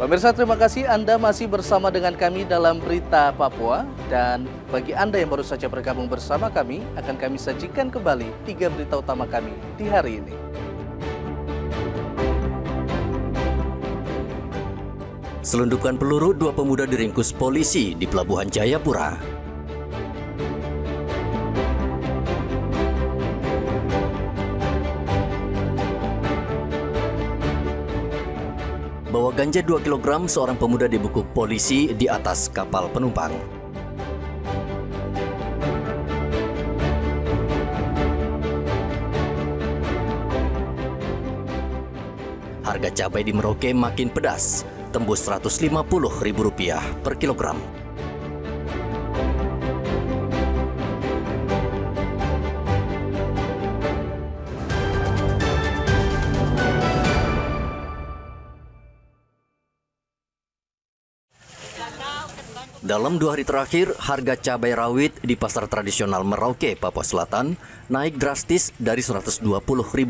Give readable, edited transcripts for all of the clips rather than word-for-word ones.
Pemirsa, terima kasih Anda masih bersama dengan kami dalam Berita Papua. Dan bagi Anda yang baru saja bergabung bersama kami, akan kami sajikan kembali 3 berita utama kami di hari ini. Selundupan peluru 2 pemuda diringkus polisi di Pelabuhan Jayapura. Bawa ganja 2 kg, seorang pemuda dibekuk polisi di atas kapal penumpang. Harga cabai di Merauke makin pedas, tembus Rp150.000 per kilogram. Dalam 2 hari terakhir, harga cabai rawit di pasar tradisional Merauke, Papua Selatan naik drastis dari Rp120.000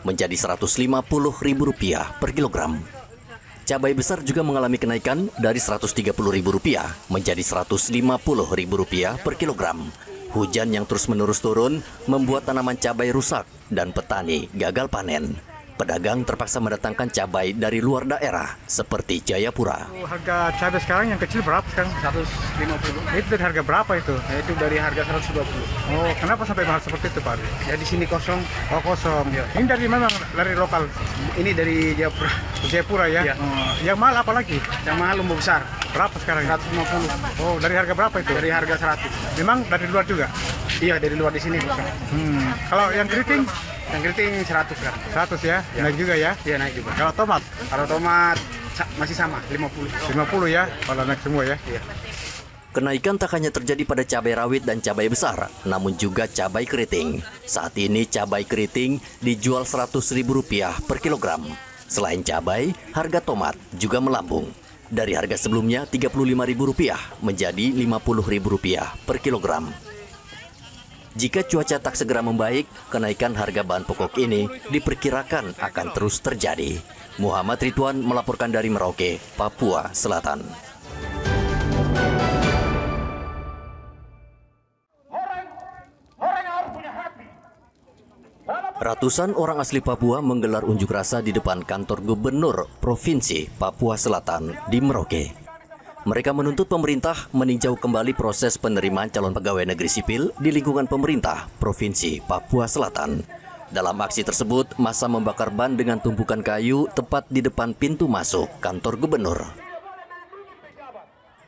menjadi Rp150.000 per kilogram. Cabai besar juga mengalami kenaikan dari Rp130.000 menjadi Rp150.000 per kilogram. Hujan yang terus-menerus turun membuat tanaman cabai rusak dan petani gagal panen. Pedagang terpaksa mendatangkan cabai dari luar daerah seperti Jayapura. Harga cabai sekarang yang kecil berapa sekarang? 150. Itu dari harga berapa itu? Itu dari harga 120. Oh, kenapa sampai mahal seperti itu, Pak? Ya di sini kosong. Oh, kosong. Ya. Ini dari mana? Dari lokal? Ini dari Jayapura. Jayapura ya? Ya. Yang mahal apa lagi? Yang mahal lumbu besar. Berapa sekarang? 150. Oh, dari harga berapa itu? Dari harga 100. Memang dari luar juga? Iya, dari luar di sini kosong. Kalau yang keriting? Yang keriting 100 kan. 100 ya? Naik juga ya? Iya, naik juga. Kalau tomat? Kalau tomat masih sama, 50. 50 ya? Kalau naik semua ya? Iya. Kenaikan tak hanya terjadi pada cabai rawit dan cabai besar, namun juga cabai keriting. Saat ini cabai keriting dijual Rp100.000 per kilogram. Selain cabai, harga tomat juga melambung. Dari harga sebelumnya Rp35.000 menjadi Rp50.000 per kilogram. Jika cuaca tak segera membaik, kenaikan harga bahan pokok ini diperkirakan akan terus terjadi. Muhammad Ridwan melaporkan dari Merauke, Papua Selatan. Ratusan orang asli Papua menggelar unjuk rasa di depan kantor Gubernur Provinsi Papua Selatan di Merauke. Mereka menuntut pemerintah meninjau kembali proses penerimaan calon pegawai negeri sipil di lingkungan pemerintah Provinsi Papua Selatan. Dalam aksi tersebut, massa membakar ban dengan tumpukan kayu tepat di depan pintu masuk kantor gubernur.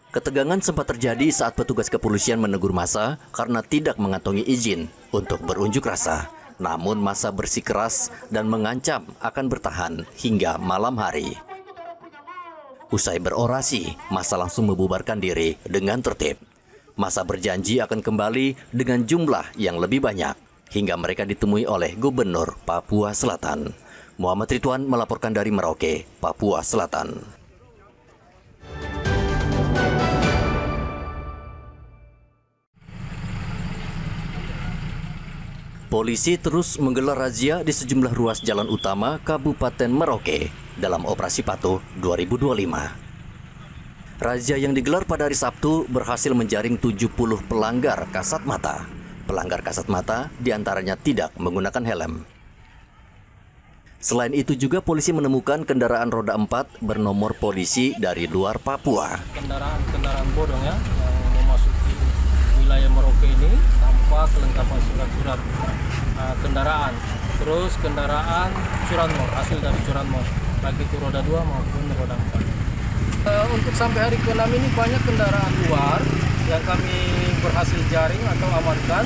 Ketegangan sempat terjadi saat petugas kepolisian menegur massa karena tidak mengantongi izin untuk berunjuk rasa. Namun massa bersikeras dan mengancam akan bertahan hingga malam hari. Usai berorasi, massa langsung membubarkan diri dengan tertib. Massa berjanji akan kembali dengan jumlah yang lebih banyak hingga mereka ditemui oleh Gubernur Papua Selatan. Muhammad Ridwan melaporkan dari Merauke, Papua Selatan. Polisi terus menggelar razia di sejumlah ruas jalan utama Kabupaten Merauke dalam Operasi Patuh 2025. Razia yang digelar pada hari Sabtu berhasil menjaring 70 pelanggar kasat mata. Pelanggar kasat mata diantaranya tidak menggunakan helm. Selain itu juga polisi menemukan kendaraan roda 4 bernomor polisi dari luar Papua. Kendaraan bodong ya, yang memasuki wilayah Merauke ini tanpa kelengkapan surat-surat kendaraan. Terus kendaraan curanmor, hasil dari curanmor, baik itu roda 2 maupun roda 4. Untuk sampai hari ke-6 ini banyak kendaraan luar yang kami berhasil jaring atau amankan.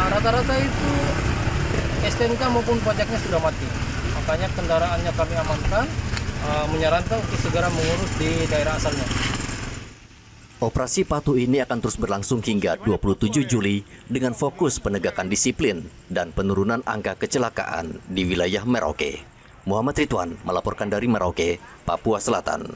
Rata-rata itu STNK maupun pajaknya sudah mati. Makanya kendaraannya kami amankan, menyarankan untuk segera mengurus di daerah asalnya. Operasi Patuh ini akan terus berlangsung hingga 27 Juli dengan fokus penegakan disiplin dan penurunan angka kecelakaan di wilayah Merauke. Muhammad Ridwan melaporkan dari Merauke, Papua Selatan.